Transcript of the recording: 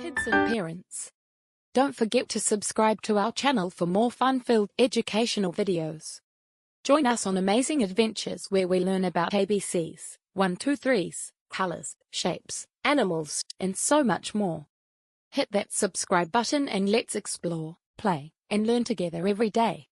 kids and parents. Don't forget to subscribe to our channel for more fun-filled educational videos. Join us on amazing adventures where we learn about ABCs, 1, 2, 3s, colors, shapes, animals, and so much more. Hit that subscribe button and let's explore, play, and learn together every day.